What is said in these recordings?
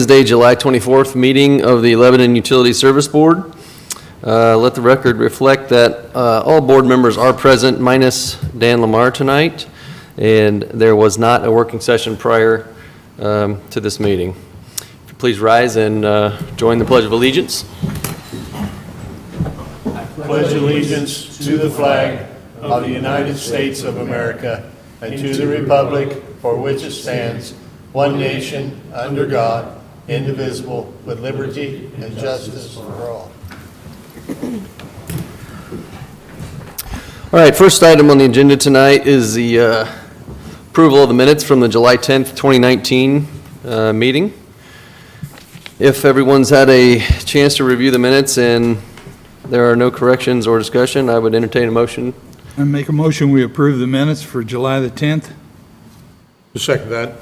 Wednesday, July 24th meeting of the Lebanon Utility Service Board. Let the record reflect that all board members are present minus Dan Lamar tonight, and there was not a working session prior to this meeting. If you please rise and join the Pledge of Allegiance. I pledge allegiance to the flag of the United States of America and to the republic for which it stands, one nation, under God, indivisible, with liberty and justice for all. All right, first item on the agenda tonight is the approval of the minutes from the July 10th, 2019 meeting. If everyone's had a chance to review the minutes and there are no corrections or discussion, I would entertain a motion. I make a motion we approve the minutes for July the 10th. Second that.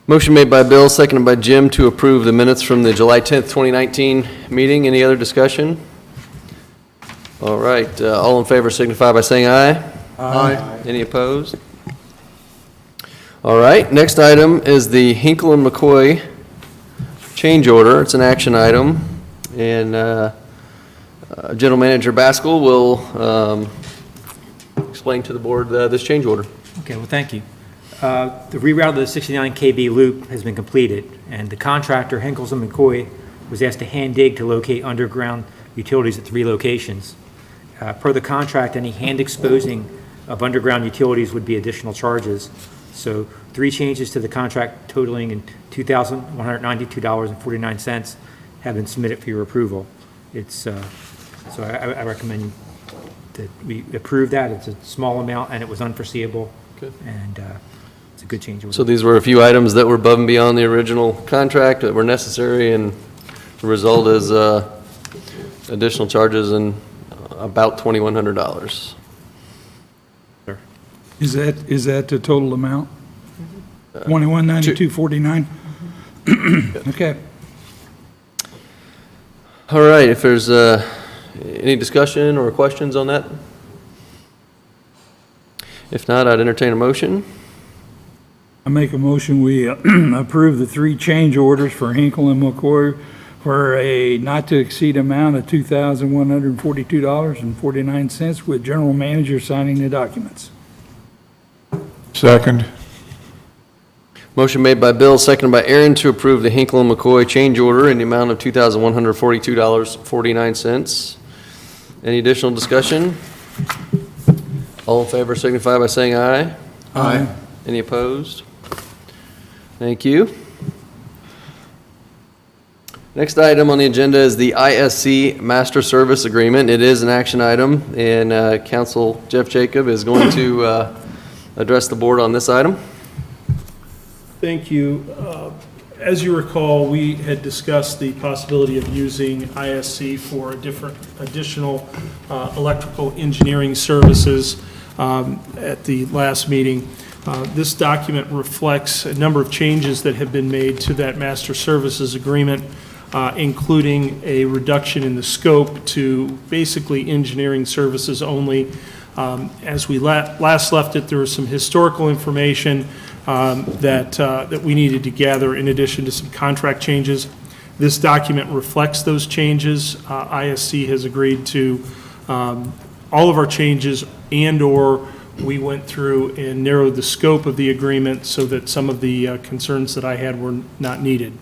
Motion made by Bill, seconded by Jim to approve the minutes from the July 10th, 2019 meeting. Any other discussion? All right, all in favor signify by saying aye. Aye. Any opposed? All right, next item is the Henkle and McCoy change order. It's an action item, and General Manager Baskell will explain to the board this change order. Okay, well, thank you. The reroute of the 69 kV loop has been completed, and the contractor, Henkle and McCoy, was asked to hand dig to locate underground utilities at 3 locations. Per the contract, any hand exposing of underground utilities would be additional charges. So 3 changes to the contract totaling in $2,192.49 have been submitted for your approval. It's so I recommend that we approve that. It's a small amount and it was unforeseeable. Good. And it's a good change order. So these were a few items that were above and beyond the original contract that were necessary, and the result is additional charges and about $2,100. Is that the total amount? 2192.49. Okay. All right, if there's any discussion or questions on that? If not, I'd entertain a motion. I make a motion we approve the 3 change orders for Henkle and McCoy for a not to exceed amount of $2,142.49 with General Manager signing the documents. Second. Motion made by Bill, seconded by Aaron to approve the Henkle and McCoy change order in the amount of $2,142.49. Any additional discussion? All in favor signify by saying aye. Aye. Any opposed? Thank you. Next item on the agenda is the ISC Master Service Agreement. It is an action item, and Council Jeff Jacob is going to address the board on this item. Thank you. As you recall, we had discussed the possibility of using ISC for additional electrical engineering services at the last meeting. This document reflects a number of changes that have been made to that master services agreement, including a reduction in the scope to basically engineering services only. As we last left it, there was some historical information that we needed to gather in addition to some contract changes. This document reflects those changes. ISC has agreed to all of our changes, and/or we went through and narrowed the scope of the agreement so that some of the concerns that I had were not needed.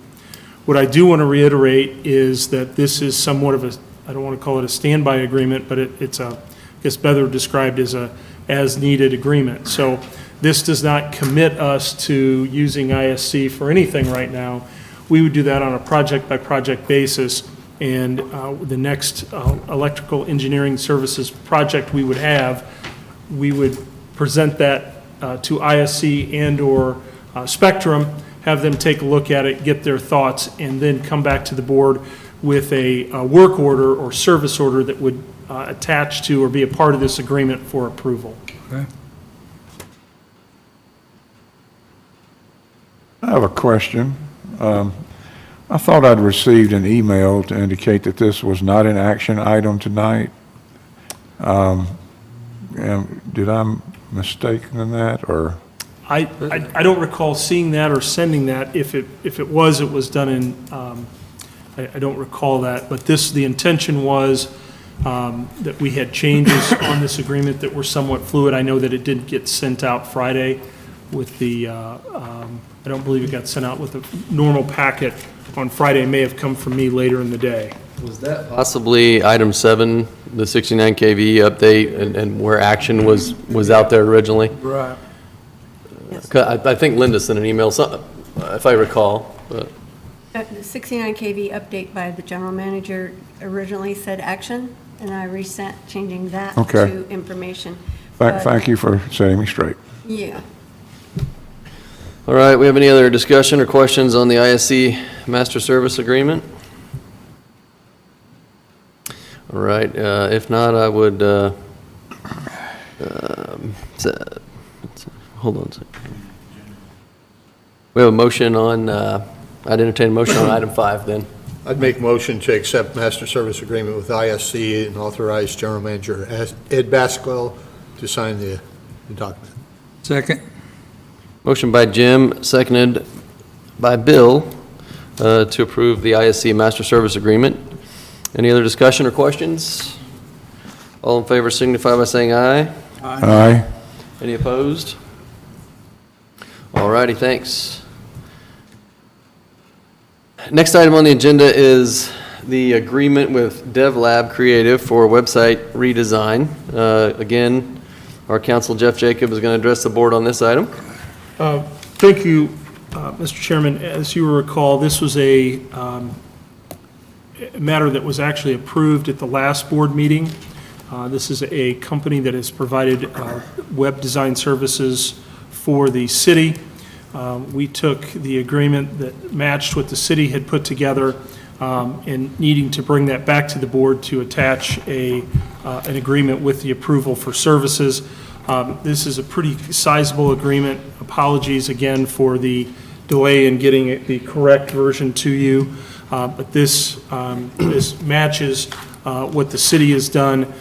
What I do want to reiterate is that this is somewhat of a, I don't want to call it a standby agreement, but it's a, I guess better described as a as-needed agreement. So this does not commit us to using ISC for anything right now. We would do that on a project-by-project basis, and the next electrical engineering services project we would have, we would present that to ISC and/or Spectrum, have them take a look at it, get their thoughts, and then come back to the board with a work order or service order that would attach to or be a part of this agreement for approval. Okay. I have a question. I thought I'd received an email to indicate that this was not an action item tonight. Did I mistake in that, or? I don't recall seeing that or sending that. If it was done in, I don't recall that. But the intention was that we had changes on this agreement that were somewhat fluid. I know that it did get sent out Friday with the, I don't believe it got sent out with a normal packet on Friday. It may have come from me later in the day. Was that possibly item 7, the 69 KV update, and where action was out there originally? Right. I think Linda sent an email, if I recall, but. The 69 KV update by the general manager originally said action, and I resent changing that Okay. to information. Thank you for setting me straight. Yeah. All right, we have any other discussion or questions on the ISC master service agreement? All right, if not, I would, hold on a second. We have a motion on, I'd entertain a motion on item 5 then. I'd make a motion to accept master service agreement with ISC and authorize General Manager Ed Basquel to sign the document. Second? Motion by Jim, seconded by Bill, to approve the ISC master service agreement. Any other discussion or questions? All in favor signify by saying aye. Aye. Any opposed? All righty, thanks. Next item on the agenda is the agreement with DevLab Creative for website redesign. Again, our counsel Jeff Jacob is going to address the board on this item. Thank you, Mr. Chairman. As you recall, this was a matter that was actually approved at the last board meeting. This is a company that has provided web design services for the city. We took the agreement that matched what the city had put together and needing to bring that back to the board to attach an agreement with the approval for services. This is a pretty sizable agreement. Apologies again for the delay in getting the correct version to you, but this matches what the city has done.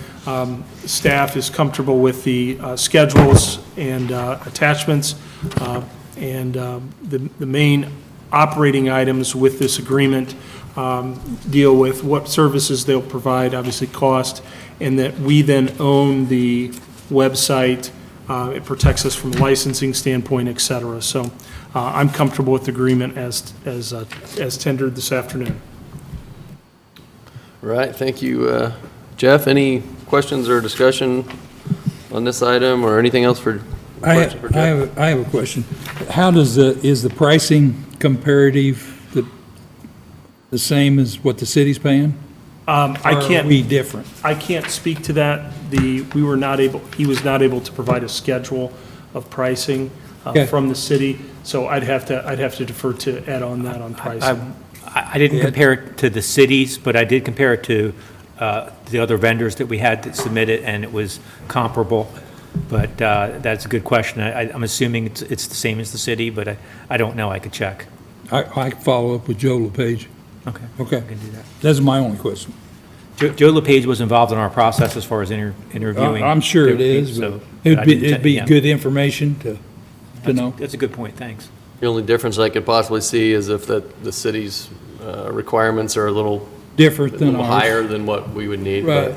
Staff is comfortable with the schedules and attachments, and the main operating items with this agreement deal with what services they'll provide, obviously cost, and that we then own the website. It protects us from a licensing standpoint, et cetera. So I'm comfortable with the agreement as tendered this afternoon. All right, thank you, Jeff. Any questions or discussion on this item or anything else for? I have a question. How does is the pricing comparative the same as what the city's paying? I can't. Or are we different? I can't speak to that. He was not able to provide a schedule of pricing Okay. from the city, so I'd have to defer to Ed on that on pricing. I didn't compare it to the cities, but I did compare it to the other vendors that we had that submitted, and it was comparable. But that's a good question. I'm assuming it's the same as the city, but I don't know. I could check. I can follow up with Joe LePage. Okay. Okay. I can do that. That's my only question. Joe LePage was involved in our process as far as interviewing. I'm sure it is, So, but I didn't it'd be yeah. good information to know. That's a good point. Thanks. The only difference I could possibly see is if the city's requirements are a little Different than ours. higher than what we would need. but-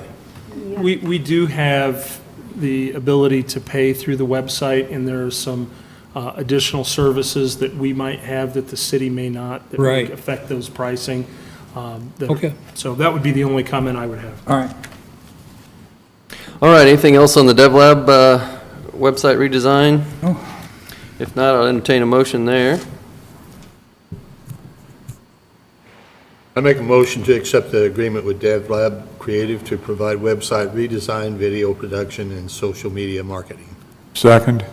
Right. We do have the ability to pay through the website, and there are some additional services that we might have that the city may not, that Right. would affect those pricing. Okay. So that would be the only comment I would have. All right. All right, anything else on the DevLab website redesign? No. If not, I'll entertain a motion there. I make a motion to accept the agreement with DevLab Creative to provide website redesign, video production, and social media marketing. Second.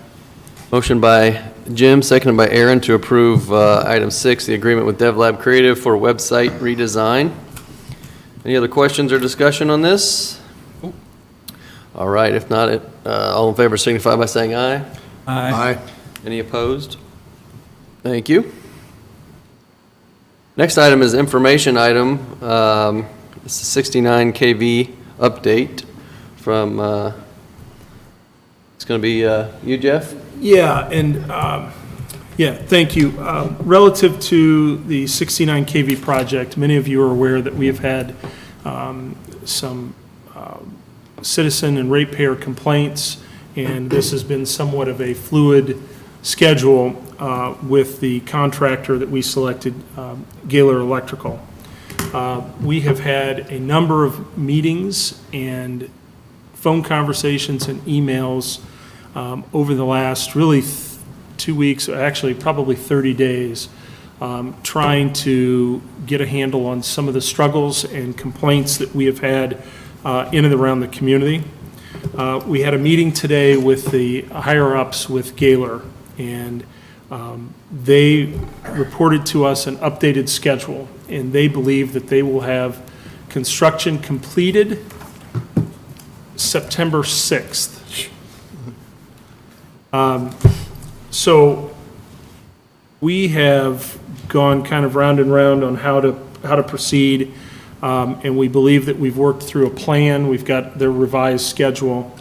Motion by Jim, seconded by Aaron to approve item 6, the agreement with DevLab Creative for website redesign. Any other questions or discussion on this? All right, if not, all in favor signify by saying aye. Aye. Any opposed? Thank you. Next item is information item. It's a 69 KV update from, It's going to be you, Jeff? Yeah, and, thank you. Relative to the 69 kV project, many of you are aware that we have had some citizen and ratepayer complaints, and this has been somewhat of a fluid schedule with the contractor that we selected, Gaylor Electrical. We have had a number of meetings and phone conversations and emails over the last really 2 weeks, actually probably 30 days, trying to get a handle on some of the struggles and complaints that we have had in and around the community. We had a meeting today with the higher-ups with Gaylor, and they reported to us an updated schedule, and they believe that they will have construction completed September 6th. So we have gone kind of round and round on how to proceed, and we believe that we've worked through a plan. We've got their revised schedule.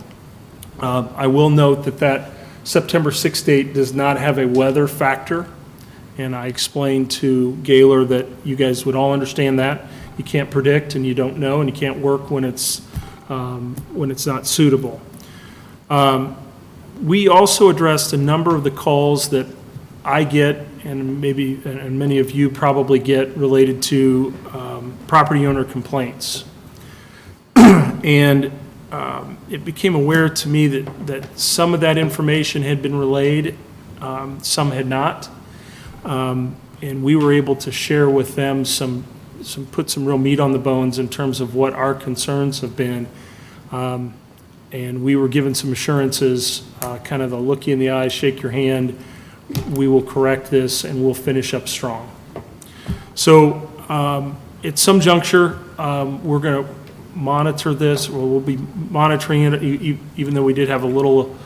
I will note that September 6th date does not have a weather factor, and I explained to Gaylor that you guys would all understand that. You can't predict, and you don't know, and you can't work when it's not suitable. We also addressed a number of the calls that I get, and many of you probably get, related to property owner complaints. And it became aware to me that some of that information had been relayed, some had not. And we were able to share with them put some real meat on the bones in terms of what our concerns have been. And we were given some assurances, kind of the look you in the eye, shake your hand, we will correct this and we'll finish up strong. So at some juncture, we're going to monitor this, or we'll be monitoring it, even though we did have a little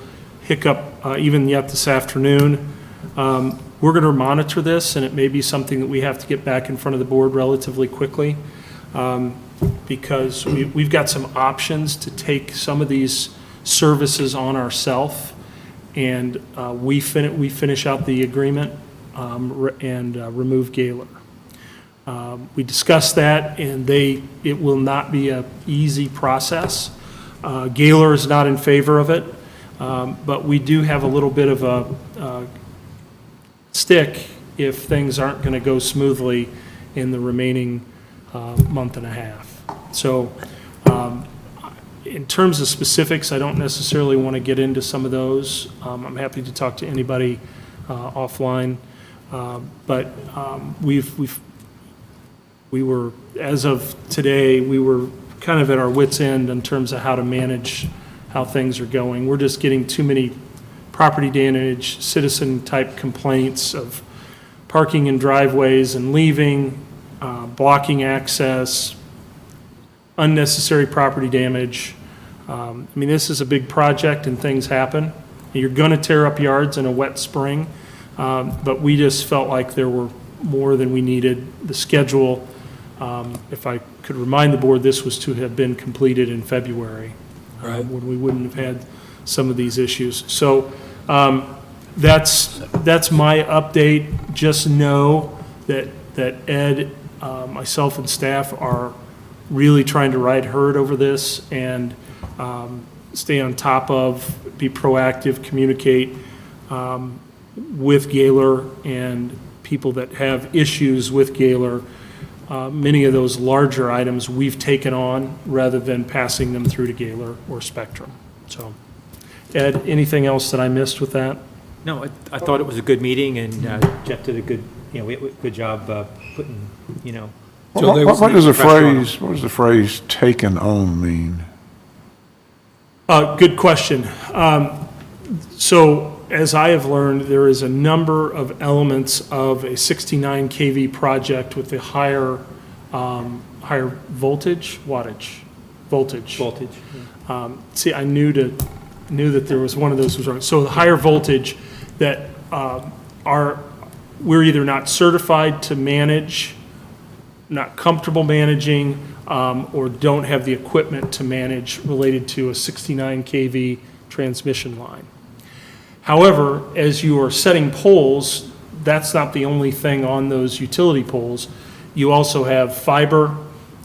hiccup even yet this afternoon. We're going to monitor this, and it may be something that we have to get back in front of the board relatively quickly, because we've got some options to take some of these services on ourselves, and we finish out the agreement and remove Gaylor. We discussed that, and it will not be an easy process. Gaylor is not in favor of it, but we do have a little bit of a stick if things aren't going to go smoothly in the remaining month and a half. So in terms of specifics, I don't necessarily want to get into some of those. I'm happy to talk to anybody offline. But we were, as of today, we were kind of at our wits' end in terms of how to manage how things are going. We're just getting too many property damage, citizen-type complaints of parking in driveways and leaving, blocking access, unnecessary property damage. I mean, this is a big project and things happen. You're going to tear up yards in a wet spring, but we just felt like there were more than we needed. The schedule, if I could remind the board, this was to have been completed in February, when we wouldn't have had some of these issues. So that's my update. Just know that Ed, myself and staff are really trying to ride herd over this and stay on top of, be proactive, communicate with Gaylor and people that have issues with Gaylor. Many of those larger items we've taken on rather than passing them through to Gaylor or Spectrum. So, Ed, anything else that I missed with that? No, I thought it was a good meeting, and Jeff did a good job putting, So there was What does the phrase "taken on" mean? Good question. So, as I have learned, there is a number of elements of a 69 kV project with the higher voltage. See, I knew that there was one of those was wrong. So the higher voltage that we're either not certified to manage, not comfortable managing, or don't have the equipment to manage related to a 69 kV transmission line. However, as you are setting poles, that's not the only thing on those utility poles. You also have fiber,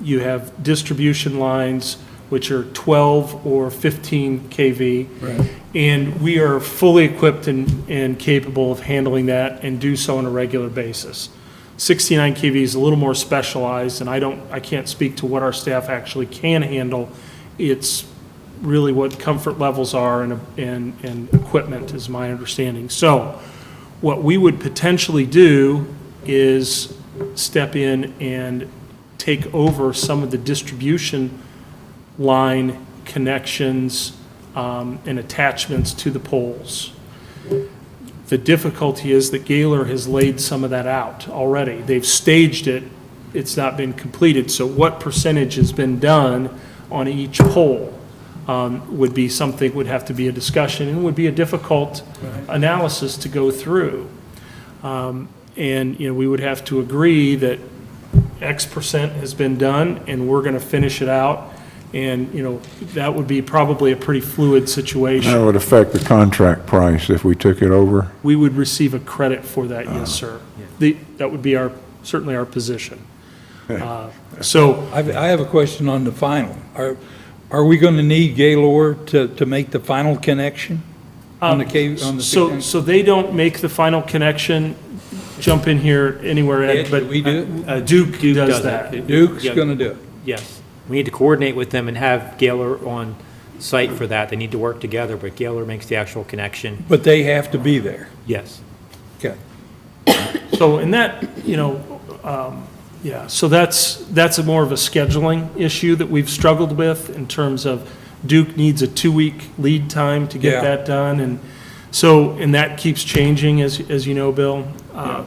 you have distribution lines, which are 12 or 15 kV. Right. And we are fully equipped and capable of handling that and do so on a regular basis. 69 kV is a little more specialized, and I can't speak to what our staff actually can handle. It's really what comfort levels are and equipment is my understanding. So what we would potentially do is step in and take over some of the distribution line connections and attachments to the poles. The difficulty is that Gaylor has laid some of that out already. They've staged it, it's not been completed. So what percentage has been done on each pole would be something, would have to be a discussion, and would be a difficult analysis to go through. And, we would have to agree that X percent has been done, and we're going to finish it out. And, that would be probably a pretty fluid situation. That would affect the contract price if we took it over. We would receive a credit for that, yes, sir. That would be certainly our position. So, I have a question on the final. Are we going to need Gaylor to make the final connection on the cave, on the? so they don't make the final connection, jump in here anywhere, Ed, but We do? Duke does that. Duke's Yeah. going to do it. Yes. We need to coordinate with them and have Gaylor on site for that. They need to work together, but Gaylor makes the actual connection. But they have to be there. Yes. Okay. So in that, so that's a more of a scheduling issue that we've struggled with in terms of Duke needs a 2-week lead time to get Yeah. that done. And so, and that keeps changing as you know, Bill.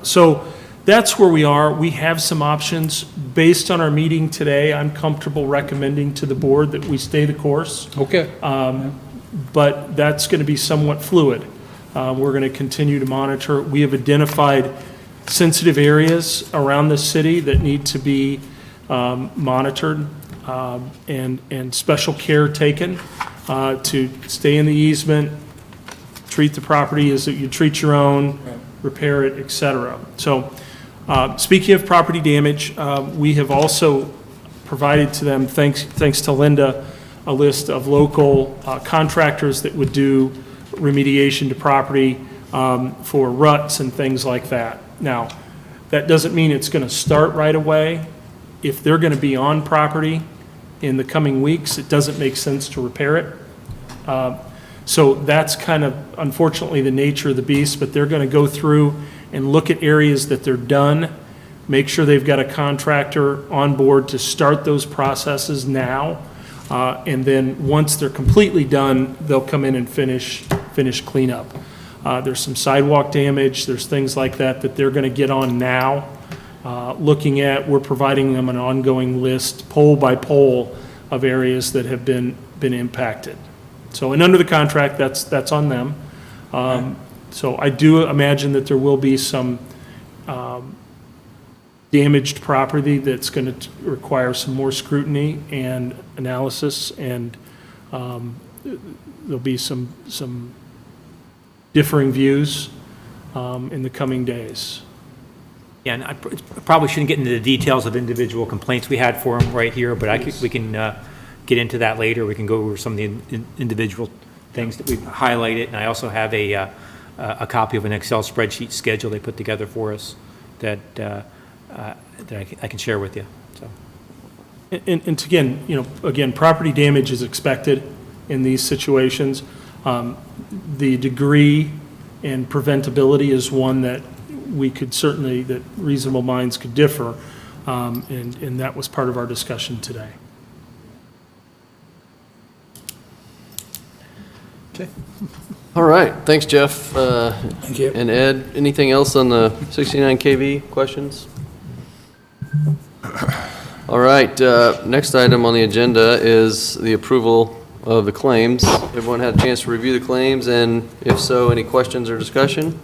So that's where we are. We have some options. Based on our meeting today, I'm comfortable recommending to the board that we stay the course. Okay. But that's going to be somewhat fluid. We're going to continue to monitor. We have identified sensitive areas around the city that need to be monitored and special care taken to stay in the easement, treat the property as you treat your own, repair it, et cetera. So speaking of property damage, we have also provided to them, thanks to Linda, a list of local contractors that would do remediation to property for ruts and things like that. Now, that doesn't mean it's going to start right away. If they're going to be on property in the coming weeks, it doesn't make sense to repair it. So that's kind of, unfortunately, the nature of the beast, but they're going to go through and look at areas that they're done, make sure they've got a contractor on board to start those processes now. And then once they're completely done, they'll come in and finish cleanup. There's some sidewalk damage, there's things like that they're going to get on now. Looking at, we're providing them an ongoing list, pole by pole, of areas that have been impacted. So, and under the contract, that's on them. So I do imagine that there will be some damaged property that's going to require some more scrutiny and analysis, and there'll be some differing views in the coming days. Yeah, and I probably shouldn't get into the details of individual complaints we had for them right here, but we can get into that later. We can go over some of the individual things that we've highlighted, and I also have a copy of an Excel spreadsheet schedule they put together for us that I can share with you. So. And again, property damage is expected in these situations. The degree and preventability is one that we could certainly, that reasonable minds could differ, and that was part of our discussion today. Okay. All right, thanks, Jeff. Thank you. And Ed, anything else on the 69 kV questions? All right, next item on the agenda is the approval of the claims. Everyone had a chance to review the claims, and if so, any questions or discussion?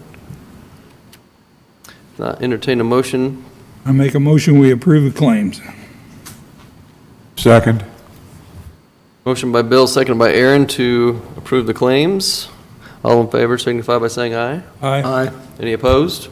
Entertain a motion. I make a motion, we approve the claims. Second. Motion by Bill, seconded by Aaron to approve the claims. All in favor signify by saying aye. Aye. Any opposed?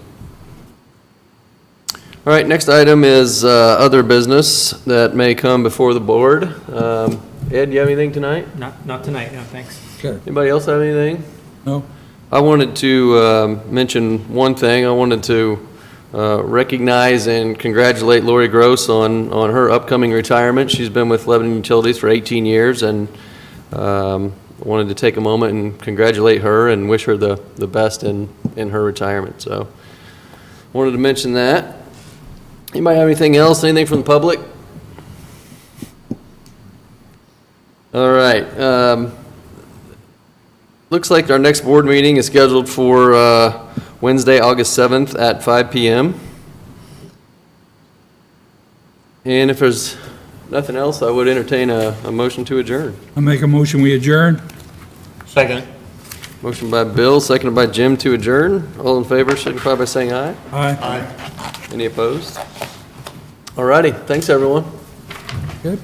All right, next item is other business that may come before the board. Ed, do you have anything tonight? Not tonight, no, thanks. Okay. Anybody else have anything? No? I wanted to mention one thing. I wanted to recognize and congratulate Lori Gross on her upcoming retirement. She's been with Lebanon Utilities for 18 years, and wanted to take a moment and congratulate her and wish her the best in her retirement. So, wanted to mention that. Anybody have anything else? Anything from the public? All right. Looks like our next board meeting is scheduled for Wednesday, August 7th at 5 p.m. And if there's nothing else, I would entertain a motion to adjourn. I make a motion, we adjourn? Second. Motion by Bill, seconded by Jim to adjourn. All in favor, signify by saying aye. Aye. Aye. Any opposed? All righty, thanks, everyone. Good.